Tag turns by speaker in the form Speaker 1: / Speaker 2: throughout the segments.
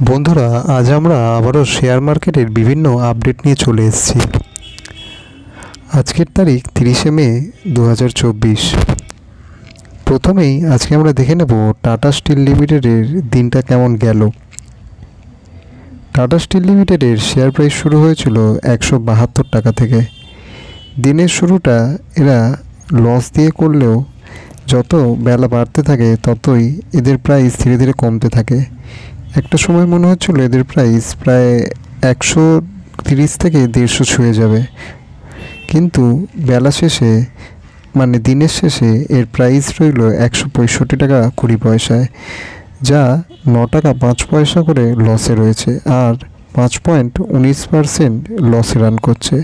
Speaker 1: বন্ধুরা, আজ আমরা আবারও শেয়ার মার্কেটের বিভিন্ন আপডেট নিয়ে চলে এসেছি। আজকের তারিখ 30শে মে 2024। প্রথমেই আজকে আমরা দেখে নেব টাটা স্টিল লিমিটেডের দিনটা কেমন গেল। টাটা স্টিল লিমিটেডের শেয়ার প্রাইস শুরু হয়েছিল 172 টাকা থেকে। দিনের শুরুটা এরা লস দিয়ে করলেও যত বেলা বাড়তে থাকে ততই এদের প্রাইস ধীরে ধীরে কমতে থাকে। একটা সময় মনে হচ্ছিল এদের প্রাইস প্রায় 130 থেকে 150 ছুঁয়ে যাবে, কিন্তু বেলা শেষে মানে দিনের শেষে এর প্রাইস রইল 165 টাকা 20 পয়সায়, যা 9 টাকা 5 পয়সা করে লসে রয়েছে আর 5.19% লসে রান করছে।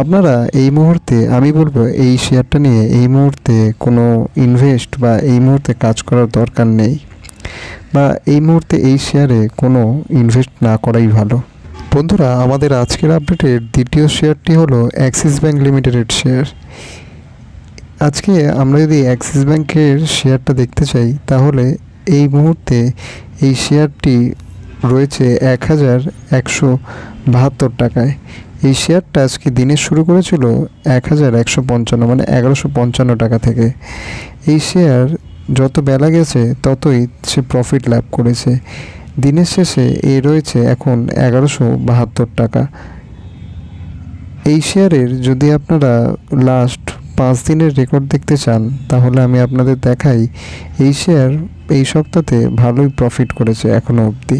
Speaker 1: আপনারা এই মুহূর্তে, আমি বলবো এই শেয়ারটা নিয়ে এই মুহূর্তে কোনো ইনভেস্ট বা এই মুহূর্তে কাজ করার দরকার নেই, বা এই মুহূর্তে এই শেয়ারে কোনো ইনভেস্ট না করাই ভালো। বন্ধুরা, আমাদের আজকের আপডেটের দ্বিতীয় শেয়ারটি হলো অ্যাক্সিস ব্যাঙ্ক লিমিটেডের শেয়ার। আজকে আমরা যদি অ্যাক্সিস ব্যাঙ্কের শেয়ারটা দেখতে চাই তাহলে এই মুহূর্তে এই শেয়ারটি রয়েছে 1172 টাকায়। এই শেয়ারটা আজকে দিনে শুরু করেছিল 1155 মানে 1155 টাকা থেকে। এই শেয়ার যত বেলা গেছে ততই সে প্রফিট লাভ করেছে। দিনের শেষে এ রয়েছে এখন 1172 টাকা। এই শেয়ারের যদি আপনারা লাস্ট 5 দিনের রেকর্ড দেখতে চান তাহলে আমি আপনাদের দেখাই। এই শেয়ার এই সপ্তাহে ভালোই প্রফিট করেছে এখনও অবধি।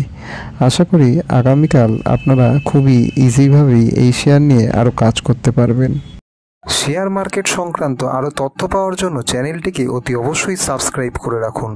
Speaker 1: আশা করি আগামীকাল আপনারা খুবই ইজিভাবেই এই শেয়ার নিয়ে আরও কাজ করতে পারবেন। শেয়ার মার্কেট সংক্রান্ত আরও তথ্য পাওয়ার জন্য চ্যানেলটিকে অতি অবশ্যই সাবস্ক্রাইব করে রাখুন।